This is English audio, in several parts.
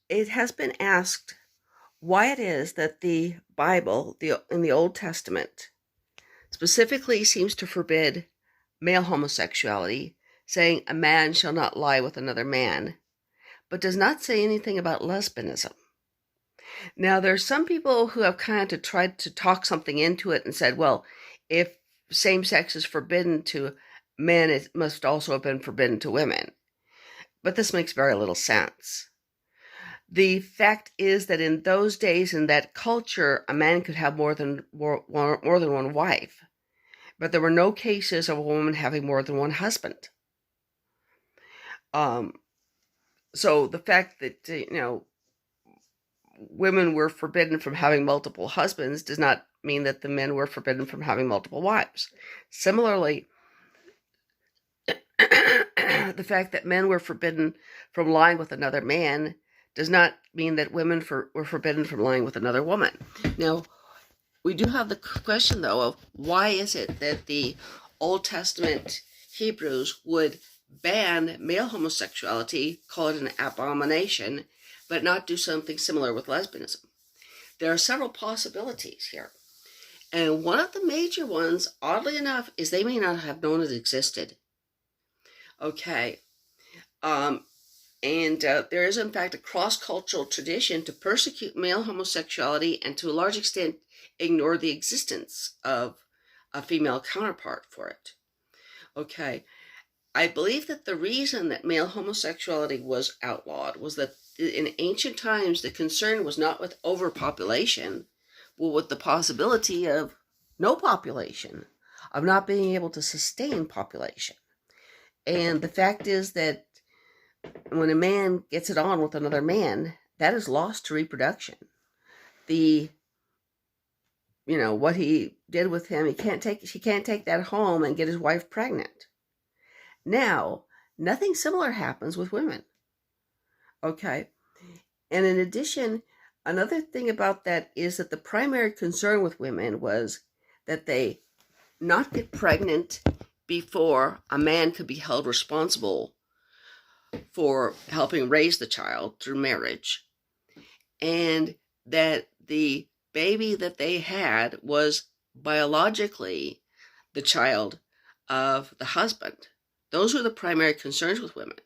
It has been asked why it is that the Bible, in the Old Testament, specifically seems to forbid male homosexuality, saying a man shall not lie with another man, but does not say anything about lesbianism. Now, there's some people who have kind of tried to talk something into it and said, well, if same sex is forbidden to men, it must also have been forbidden to women. But this makes very little sense. The fact is that in those days, in that culture, a man could have more than one wife, but there were no cases of a woman having more than one husband. So the fact that women were forbidden from having multiple husbands does not mean that the men were forbidden from having multiple wives. Similarly, the fact that men were forbidden from lying with another man does not mean that women were forbidden from lying with another woman. Now, we do have the question, though, of why is it that the Old Testament Hebrews would ban male homosexuality, call it an abomination, but not do something similar with lesbianism? There are several possibilities here. And one of the major ones, oddly enough, is they may not have known it existed. Okay. There is, in fact, a cross-cultural tradition to persecute male homosexuality and, to a large extent, ignore the existence of a female counterpart for it. Okay. I believe that the reason that male homosexuality was outlawed was that in ancient times, the concern was not with overpopulation, but with the possibility of no population, of not being able to sustain population. And the fact is that when a man gets it on with another man, that is lost to reproduction. What he did with him, he can't take that home and get his wife pregnant. Now, nothing similar happens with women. Okay. And in addition, another thing about that is that the primary concern with women was that they not get pregnant before a man could be held responsible for helping raise the child through marriage, and that the baby that they had was biologically the child of the husband. Those were the primary concerns with women.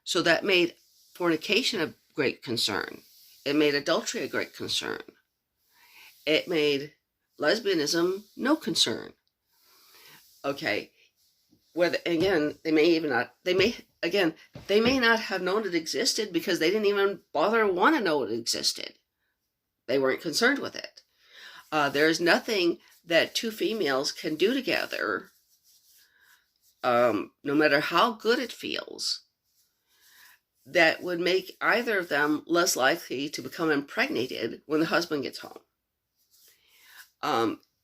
So that made fornication a great concern. It made adultery a great concern. It made lesbianism no concern. Okay. Whether, again, they may not have known it existed because they didn't even bother want to know it existed. They weren't concerned with it. There is nothing that two females can do together, no matter how good it feels, that would make either of them less likely to become impregnated when the husband gets home.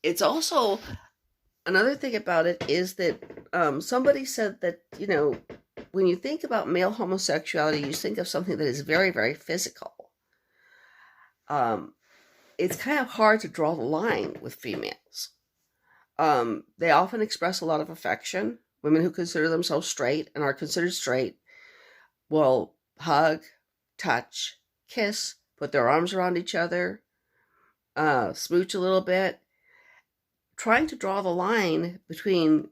It's also, another thing about it is that somebody said that, when you think about male homosexuality, you think of something that is very, very physical. It's kind of hard to draw the line with females. They often express a lot of affection. Women who consider themselves straight and are considered straight will hug, touch, kiss, put their arms around each other, smooch a little bit, trying to draw the line between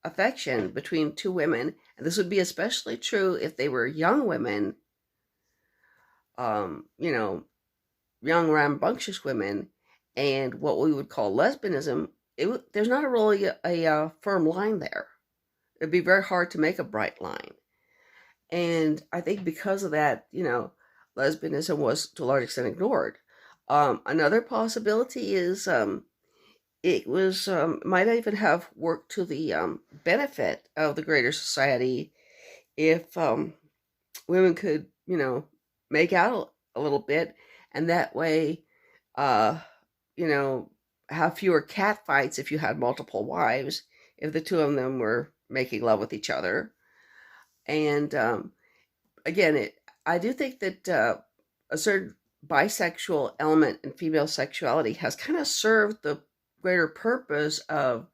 affection between two women. And this would be especially true if they were young women, young rambunctious women, and what we would call lesbianism. There's not really a firm line there. It'd be very hard to make a bright line. And I think because of that, lesbianism was to a large extent ignored. Another possibility is it was might even have worked to the benefit of the greater society if women could, make out a little bit, and that way, have fewer cat fights if you had multiple wives, if the two of them were making love with each other. And again, I do think that a certain bisexual element in female sexuality has kind of served the greater purpose of,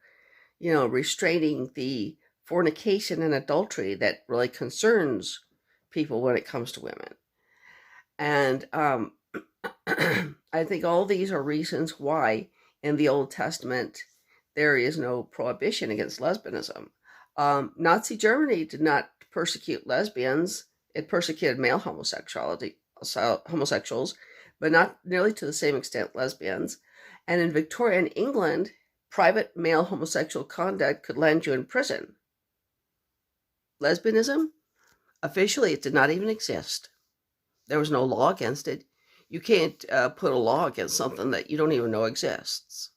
restraining the fornication and adultery that really concerns people when it comes to women. And I think all these are reasons why in the Old Testament there is no prohibition against lesbianism. Nazi Germany did not persecute lesbians, it persecuted male homosexuals, but not nearly to the same extent lesbians. And in Victorian England, private male homosexual conduct could land you in prison. Lesbianism, officially, it did not even exist. There was no law against it. You can't put a law against something that you don't even know exists.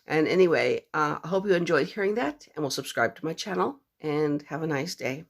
And anyway, I hope you enjoyed hearing that, and will subscribe to my channel, and have a nice day.